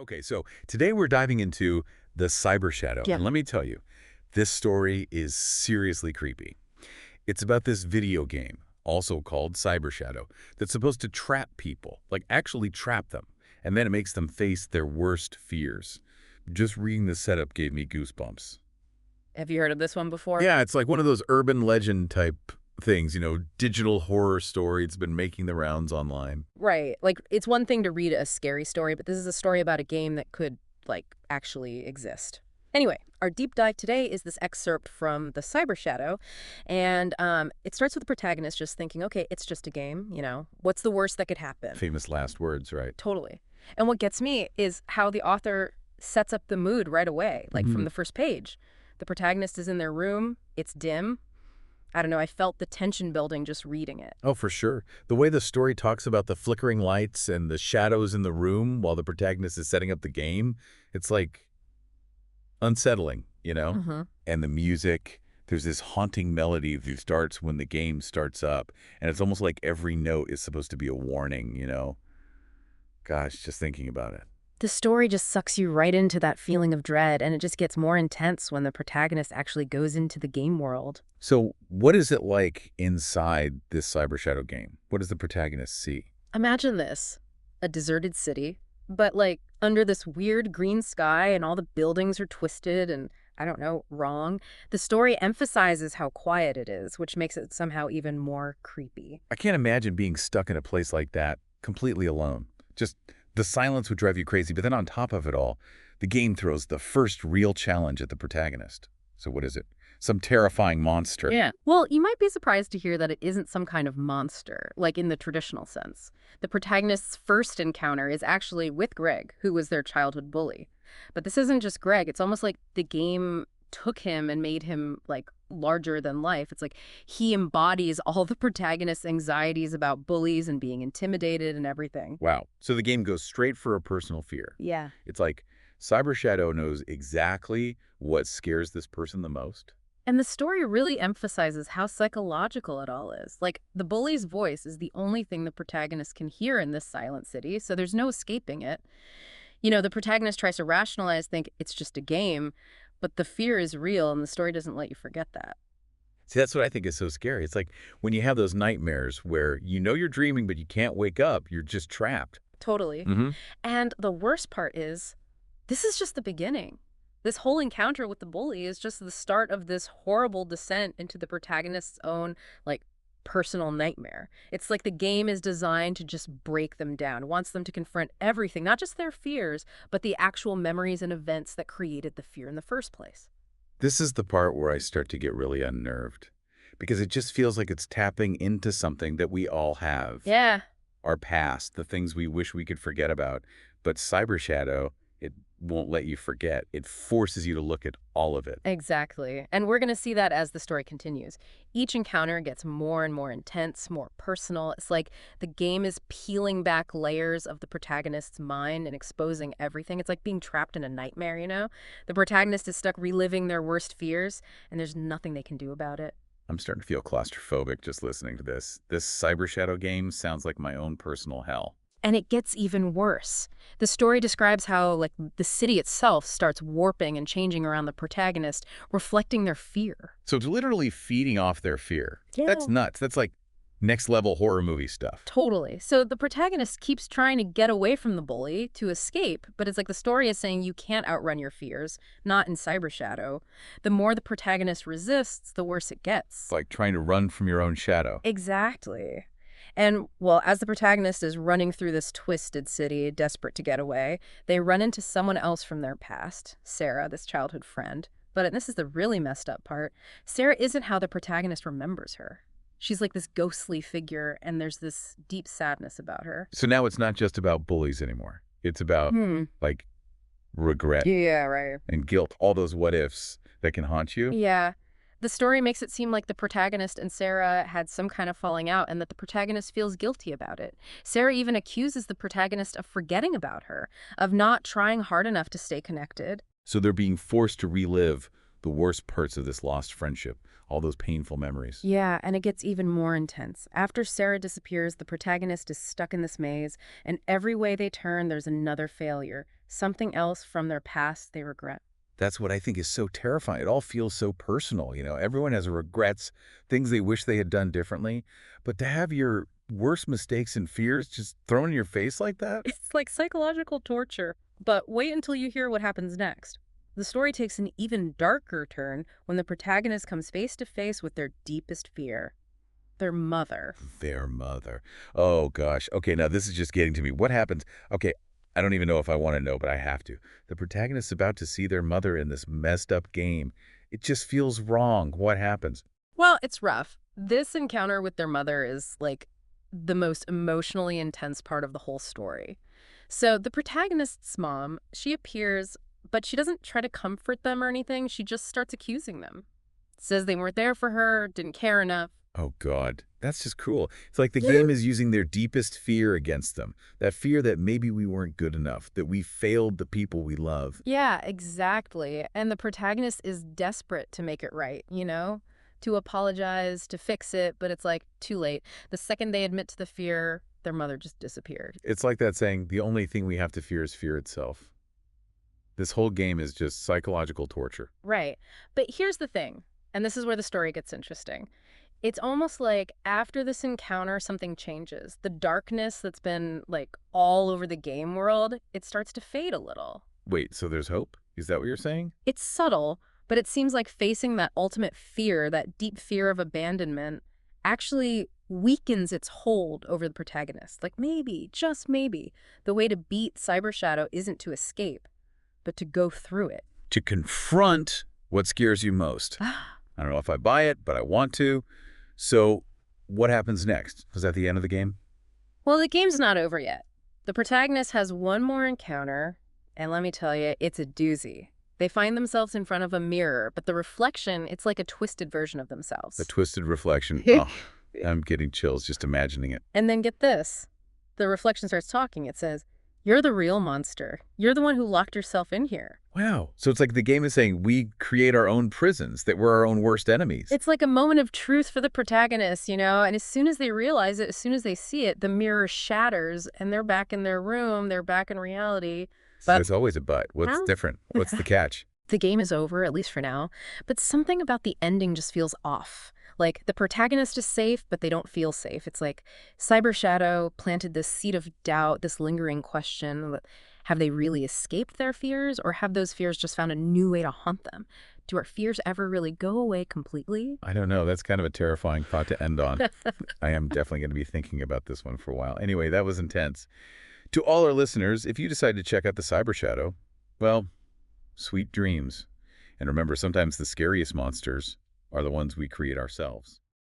Okay, so today we're diving into the Cybershadow. Yeah. And let me tell you, this story is seriously creepy. It's about this video game, also called Cybershadow, that's supposed to trap people, like actually trap them. And then it makes them face their worst fears. Just reading the setup gave me goosebumps. Have you heard of this one before? Yeah, it's like one of those urban legend type things, digital horror story. It's been making the rounds online. Right. Like, it's one thing to read a scary story, but this is a story about a game that could, like, actually exist. Anyway, our deep dive today is this excerpt from the Cybershadow, and it starts with the protagonist just thinking, okay, it's just a game. What's the worst that could happen? Famous last words, right? Totally. And what gets me is how the author sets up the mood right away, like from the first page. The protagonist is in their room, it's dim. I don't know, I felt the tension building just reading it. Oh, for sure. The way the story talks about the flickering lights and the shadows in the room while the protagonist is setting up the game, it's like unsettling. Mm-hmm. And the music, there's this haunting melody that starts when the game starts up. And it's almost like every note is supposed to be a warning. Gosh, just thinking about it. The story just sucks you right into that feeling of dread, and it just gets more intense when the protagonist actually goes into the game world. So what is it like inside this Cyber Shadow game? What does the protagonist see? Imagine this, a deserted city, but like under this weird green sky and all the buildings are twisted and, I don't know, wrong. The story emphasizes how quiet it is, which makes it somehow even more creepy. I can't imagine being stuck in a place like that completely alone. Just the silence would drive you crazy, but then on top of it all, the game throws the first real challenge at the protagonist. So what is it? Some terrifying monster. Yeah. Well, you might be surprised to hear that it isn't some kind of monster, like in the traditional sense. The protagonist's first encounter is actually with Greg, who was their childhood bully. But this isn't just Greg. It's almost like the game took him and made him, like, larger than life. It's like he embodies all the protagonist's anxieties about bullies and being intimidated and everything. Wow. So the game goes straight for a personal fear. Yeah. It's like Cyber Shadow knows exactly what scares this person the most. And the story really emphasizes how psychological it all is. Like, the bully's voice is the only thing the protagonist can hear in this silent city, so there's no escaping it. The protagonist tries to rationalize, think it's just a game, but the fear is real, and the story doesn't let you forget that. See, that's what I think is so scary. It's like when you have those nightmares where you're dreaming, but you can't wake up. You're just trapped. Totally. Mm-hmm. And the worst part is, this is just the beginning. This whole encounter with the bully is just the start of this horrible descent into the protagonist's own, like, personal nightmare. It's like the game is designed to just break them down. It wants them to confront everything, not just their fears, but the actual memories and events that created the fear in the first place. This is the part where I start to get really unnerved because it just feels like it's tapping into something that we all have. Yeah. Our past, the things we wish we could forget about. But Cyber Shadow, it won't let you forget. It forces you to look at all of it. Exactly. And we're going to see that as the story continues. Each encounter gets more and more intense, more personal. It's like the game is peeling back layers of the protagonist's mind and exposing everything. It's like being trapped in a nightmare. The protagonist is stuck reliving their worst fears, and there's nothing they can do about it. I'm starting to feel claustrophobic just listening to this. This Cyber Shadow game sounds like my own personal hell. And it gets even worse. The story describes how, like, the city itself starts warping and changing around the protagonist, reflecting their fear. So it's literally feeding off their fear. Yeah. That's nuts. That's like next level horror movie stuff. Totally. So the protagonist keeps trying to get away from the bully to escape, but it's like the story is saying you can't outrun your fears, not in Cyber Shadow. The more the protagonist resists, the worse it gets. It's like trying to run from your own shadow. Exactly. And, well, as the protagonist is running through this twisted city, desperate to get away, they run into someone else from their past, Sarah, this childhood friend. But this is the really messed up part. Sarah isn't how the protagonist remembers her. She's like this ghostly figure, and there's this deep sadness about her. So now it's not just about bullies anymore. It's about, like, regret Yeah, right. and guilt, all those what-ifs that can haunt you. Yeah. The story makes it seem like the protagonist and Sarah had some kind of falling out and that the protagonist feels guilty about it. Sarah even accuses the protagonist of forgetting about her, of not trying hard enough to stay connected. So they're being forced to relive the worst parts of this lost friendship, all those painful memories. Yeah, and it gets even more intense. After Sarah disappears, the protagonist is stuck in this maze, and every way they turn, there's another failure, something else from their past they regret. That's what I think is so terrifying. It all feels so personal, you know. Everyone has regrets, things they wish they had done differently. But to have your worst mistakes and fears just thrown in your face like that? It's like psychological torture. But wait until you hear what happens next. The story takes an even darker turn when the protagonist comes face to face with their deepest fear, their mother. Their mother. Oh, gosh. Okay, now this is just getting to me. What happens? Okay, I don't even know if I want to know, but I have to. The protagonist's about to see their mother in this messed up game. It just feels wrong. What happens? Well, it's rough. This encounter with their mother is like the most emotionally intense part of the whole story. So the protagonist's mom, she appears, but she doesn't try to comfort them or anything. She just starts accusing them. Says they weren't there for her, didn't care enough. Oh, God. That's just cruel. It's like the game is using their deepest fear against them. That fear that maybe we weren't good enough, that we failed the people we love. Yeah, exactly. And the protagonist is desperate to make it right, to apologize, to fix it, but it's like too late. The second they admit to the fear, their mother just disappeared. It's like that saying, the only thing we have to fear is fear itself. This whole game is just psychological torture. Right. But here's the thing, and this is where the story gets interesting. It's almost like after this encounter, something changes. The darkness that's been like all over the game world, it starts to fade a little. Wait, so there's hope? Is that what you're saying? It's subtle, but it seems like facing that ultimate fear, that deep fear of abandonment, actually weakens its hold over the protagonist. Like maybe, just maybe, the way to beat Cybershadow isn't to escape, but to go through it. To confront what scares you most. I don't know if I buy it, but I want to. So what happens next? Was that the end of the game? Well, the game's not over yet. The protagonist has one more encounter, and let me tell you, it's a doozy. They find themselves in front of a mirror, but the reflection, it's like a twisted version of themselves. The twisted reflection. Oh, I'm getting chills just imagining it. And then get this. The reflection starts talking. It says, "You're the real monster. You're the one who locked yourself in here." Wow. So it's like the game is saying we create our own prisons, that we're our own worst enemies. It's like a moment of truth for the protagonist, and as soon as they realize it, as soon as they see it, the mirror shatters and they're back in their room, they're back in reality. So But there's always a but. What's different? What's the catch? the game is over, at least for now, but something about the ending just feels off. Like the protagonist is safe, but they don't feel safe. It's like Cybershadow planted this seed of doubt, this lingering question. Have they really escaped their fears, or have those fears just found a new way to haunt them? Do our fears ever really go away completely? I don't know. That's kind of a terrifying thought to end on. I am definitely going to be thinking about this one for a while. Anyway, that was intense. To all our listeners, if you decide to check out the Cybershadow, well, sweet dreams. And remember, sometimes the scariest monsters are the ones we create ourselves.